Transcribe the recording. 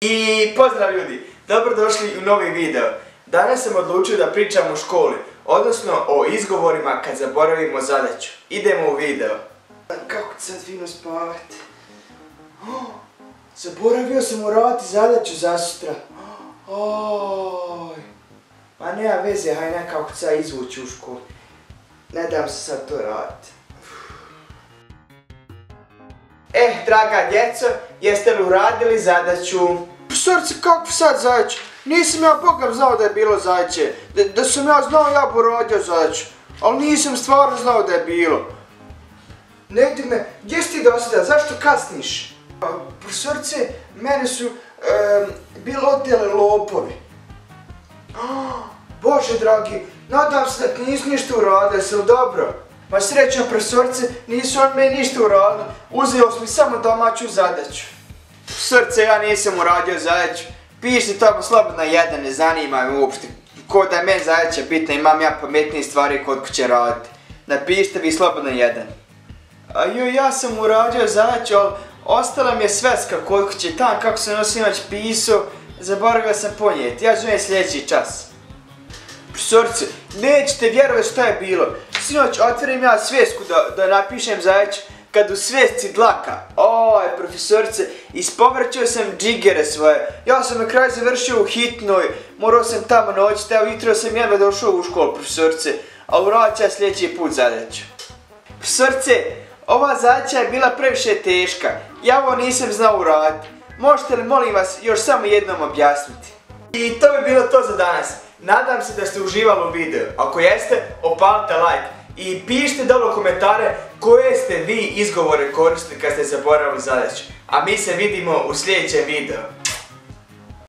I pozdrav ljudi, dobrodošli u novi video. Danas sam odlučio da pričam o školi, odnosno o izgovorima kad zaboravimo zadaću. Idemo u video. Kako ću sad fino spavati? Zaboravio sam uraditi zadaću za sutra. Ma nema veze, haj nekako ću sad izvući u školu. Ne dam se sad to raditi. Draga djeco, jeste li uradili zadaću? Profesorice, kako sad zadaću? Nisam ja Bogam znao da je bilo zadaće. Da sam ja znao, ja bi uradio zadaću. Ali nisam stvarno znao da je bilo. Ne vidi me, gdje si ti do sada? Zašto kasniš? Profesorice, mene su bili oteli lopovi. Bože dragi, nadam se da ti nisi ništa uradio, jesi li dobro? Pa srećno profesorice, nisu on meni ništa uradili, uzeo sam mi samo domaću zadaću. Profesorice, ja nisam uradio zadaću, pišite tamo slobodno jedan, ne zanima me uopšte. Ko da je meni zadaća bitna, imam ja pametnije stvari kod kuće raditi. Napišite vi slobodno jedan. Ja sam uradio zadaću, ali ostala mi je sveska kod kuće, tam kako sam sinoć pisao, zaboravio sam ponijeti, ja zovem sljedeći čas. Profesorice, nećete vjerovati šta je bilo. Sinoć otvorim ja svjesku da napišem zadaću, kad u svjesci dlaka. Profesorice, ispovrćao sam džigere svoje. Ja sam na kraju završio u hitnoj, morao sam tamo noćiti, evo jutro sam jedva došao u školu, profesorice, a uradit ću ja sljedeći put zadaću. Profesorice, ova zadaća je bila previše teška, ja ovo nisam znao uraditi. Možete li molim vas još samo jednom objasniti? I to bi bilo to za danas. Nadam se da ste uživali u videu. Ako jeste, opalite like i pišite dole u komentare koje ste vi izgovore koristili kad ste zaboravili zadaću. A mi se vidimo u sljedećem videu.